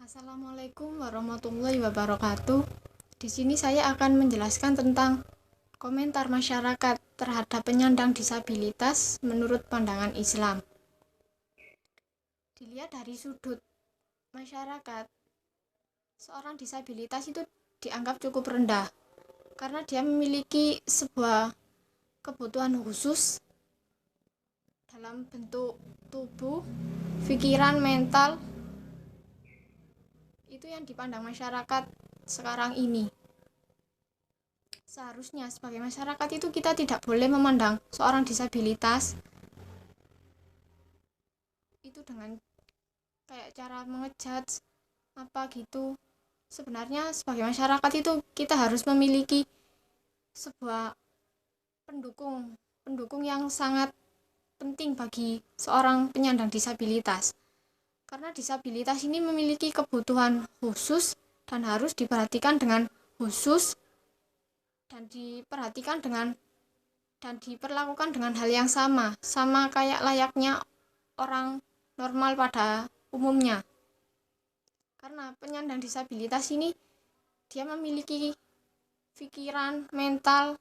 Assalamualaikum warahmatullahi wabarakatuh. Di sini saya akan menjelaskan tentang komentar masyarakat terhadap penyandang disabilitas menurut pandangan Islam. Dilihat dari sudut masyarakat, seorang disabilitas itu dianggap cukup rendah karena dia memiliki sebuah kebutuhan khusus dalam bentuk tubuh, pikiran, mental. Itu yang dipandang masyarakat sekarang ini. Seharusnya sebagai masyarakat itu kita tidak boleh memandang seorang disabilitas itu dengan kayak cara mengejudge apa gitu. Sebenarnya sebagai masyarakat itu kita harus memiliki sebuah pendukung yang sangat penting bagi seorang penyandang disabilitas. Karena disabilitas ini memiliki kebutuhan khusus dan harus diperhatikan dengan khusus dan diperlakukan dengan hal yang sama kayak layaknya orang normal pada umumnya. Karena penyandang disabilitas ini dia memiliki pikiran, mental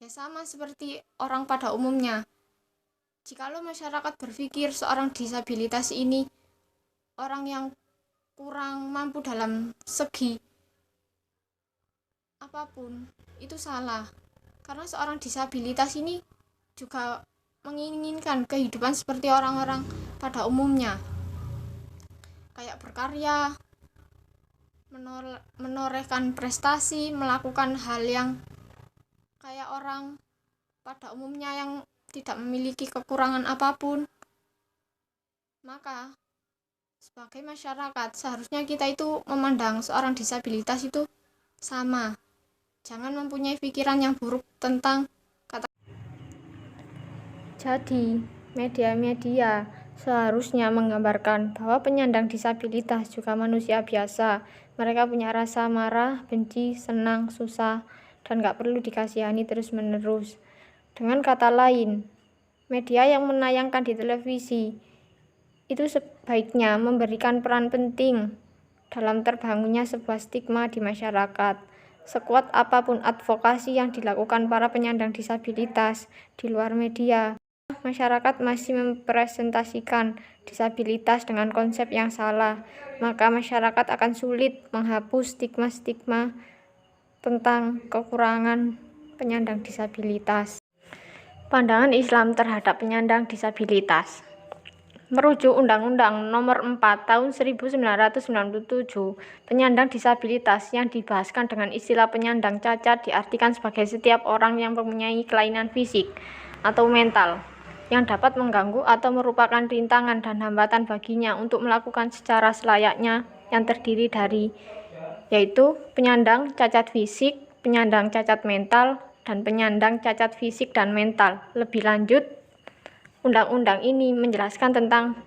ya sama seperti orang pada umumnya. Jikalau masyarakat berpikir seorang disabilitas ini orang yang kurang mampu dalam segi apapun, itu salah. Karena seorang disabilitas ini juga menginginkan kehidupan seperti orang-orang pada umumnya. Kayak berkarya, menorehkan prestasi, melakukan hal yang kayak orang pada umumnya yang tidak memiliki kekurangan apapun. Maka sebagai masyarakat seharusnya kita itu memandang seorang disabilitas itu sama. Jangan mempunyai pikiran yang buruk tentang kata. Jadi, media-media seharusnya menggambarkan bahwa penyandang disabilitas juga manusia biasa. Mereka punya rasa marah, benci, senang, susah, dan gak perlu dikasihani terus-menerus. Dengan kata lain, media yang menayangkan di televisi itu sebaiknya memberikan peran penting dalam terbangunnya sebuah stigma di masyarakat. Sekuat apapun advokasi yang dilakukan para penyandang disabilitas di luar media, masyarakat masih mempresentasikan disabilitas dengan konsep yang salah, maka masyarakat akan sulit menghapus stigma-stigma tentang kekurangan penyandang disabilitas. Pandangan Islam terhadap penyandang disabilitas. Merujuk Undang-Undang Nomor 4 Tahun 1997, penyandang disabilitas yang dibahaskan dengan istilah penyandang cacat diartikan sebagai setiap orang yang mempunyai kelainan fisik atau mental yang dapat mengganggu atau merupakan rintangan dan hambatan baginya untuk melakukan secara selayaknya yang terdiri dari yaitu penyandang cacat fisik, penyandang cacat mental, dan penyandang cacat fisik dan mental. Lebih lanjut, Undang-undang ini menjelaskan tentang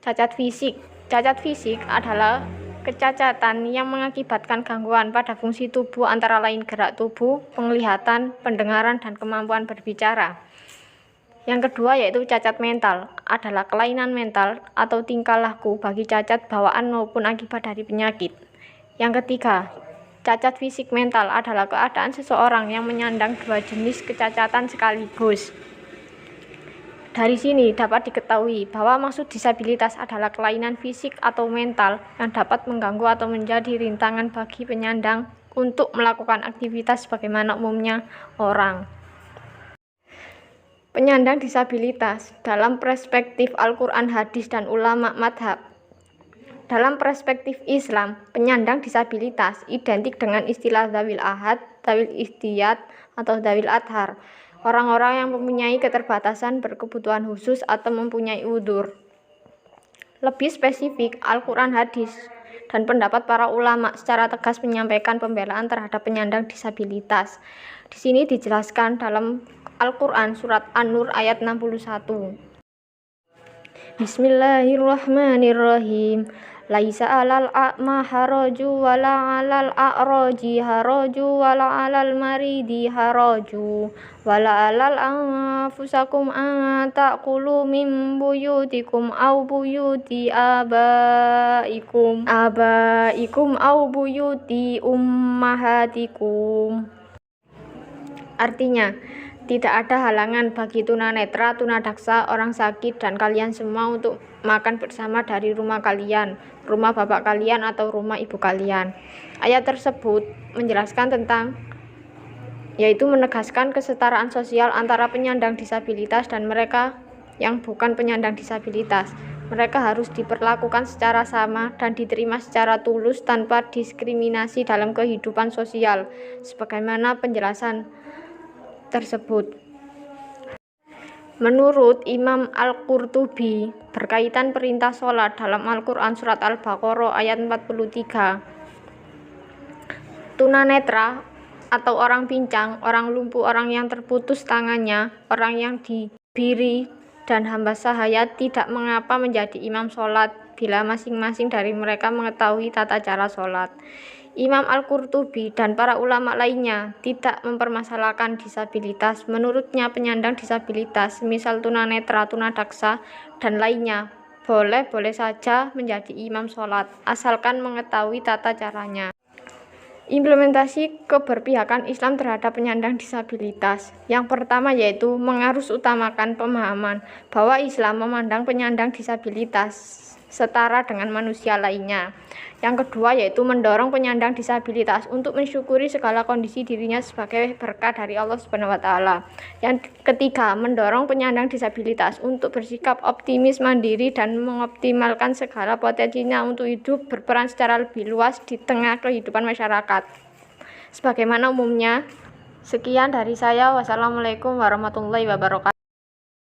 cacat fisik. Cacat fisik adalah kecacatan yang mengakibatkan gangguan pada fungsi tubuh antara lain gerak tubuh, penglihatan, pendengaran, dan kemampuan berbicara. Yang kedua yaitu cacat mental, adalah kelainan mental atau tingkah laku bagi cacat bawaan maupun akibat dari penyakit. Yang ketiga, cacat fisik mental adalah keadaan seseorang yang menyandang dua jenis kecacatan sekaligus. Dari sini dapat diketahui bahwa maksud disabilitas adalah kelainan fisik atau mental yang dapat mengganggu atau menjadi rintangan bagi penyandang untuk melakukan aktivitas sebagaimana umumnya orang. Penyandang disabilitas dalam perspektif Al-Quran, hadis, dan ulama madhab. Dalam perspektif Islam, penyandang disabilitas identik dengan istilah zawil ahad, zawil istiyat, atau zawil adhar. Orang-orang yang mempunyai keterbatasan, berkebutuhan khusus, atau mempunyai udzur. Lebih spesifik, Al-Quran, hadis, dan pendapat para ulama secara tegas menyampaikan pembelaan terhadap penyandang disabilitas. Di sini dijelaskan dalam Al-Quran surat An-Nur ayat 61. Bismillahirrahmanirrahim. Laisa 'alal a'ma haraju wala 'alal a'raji haraju wala 'alal maridi haraju wala 'alal anfusakum an ta'kulu min buyutikum aw buyuti abaikum aw buyuti ummahatikum. Artinya, tidak ada halangan bagi tunanetra, tunadaksa, orang sakit, dan kalian semua untuk makan bersama dari rumah kalian, rumah bapak kalian, atau rumah ibu kalian. Ayat tersebut menjelaskan tentang, yaitu menegaskan kesetaraan sosial antara penyandang disabilitas dan mereka yang bukan penyandang disabilitas. Mereka harus diperlakukan secara sama dan diterima secara tulus tanpa diskriminasi dalam kehidupan sosial, sebagaimana penjelasan tersebut. Menurut Imam Al-Qurtubi, berkaitan perintah sholat dalam Al-Quran surat Al-Baqarah ayat 43, tunanetra atau orang pincang, orang lumpuh, orang yang terputus tangannya, orang yang dibiri, dan hamba sahaya tidak mengapa menjadi imam sholat bila masing-masing dari mereka mengetahui tata cara sholat. Imam Al-Qurtubi dan para ulama lainnya tidak mempermasalahkan disabilitas. Menurutnya penyandang disabilitas, misal tunanetra, tunadaksa, dan lainnya, boleh saja menjadi imam sholat, asalkan mengetahui tata caranya. Implementasi keberpihakan Islam terhadap penyandang disabilitas. Yang pertama yaitu mengharusutamakan pemahaman bahwa Islam memandang penyandang disabilitas setara dengan manusia lainnya. Yang kedua yaitu mendorong penyandang disabilitas untuk mensyukuri segala kondisi dirinya sebagai berkah dari Allah Subhanahu wa taala. Yang ketiga, mendorong penyandang disabilitas untuk bersikap optimis, mandiri, dan mengoptimalkan segala potensinya untuk hidup berperan secara lebih luas di tengah kehidupan masyarakat. Sebagaimana umumnya. Sekian dari saya. Wassalamualaikum warahmatullahi wabarakatuh.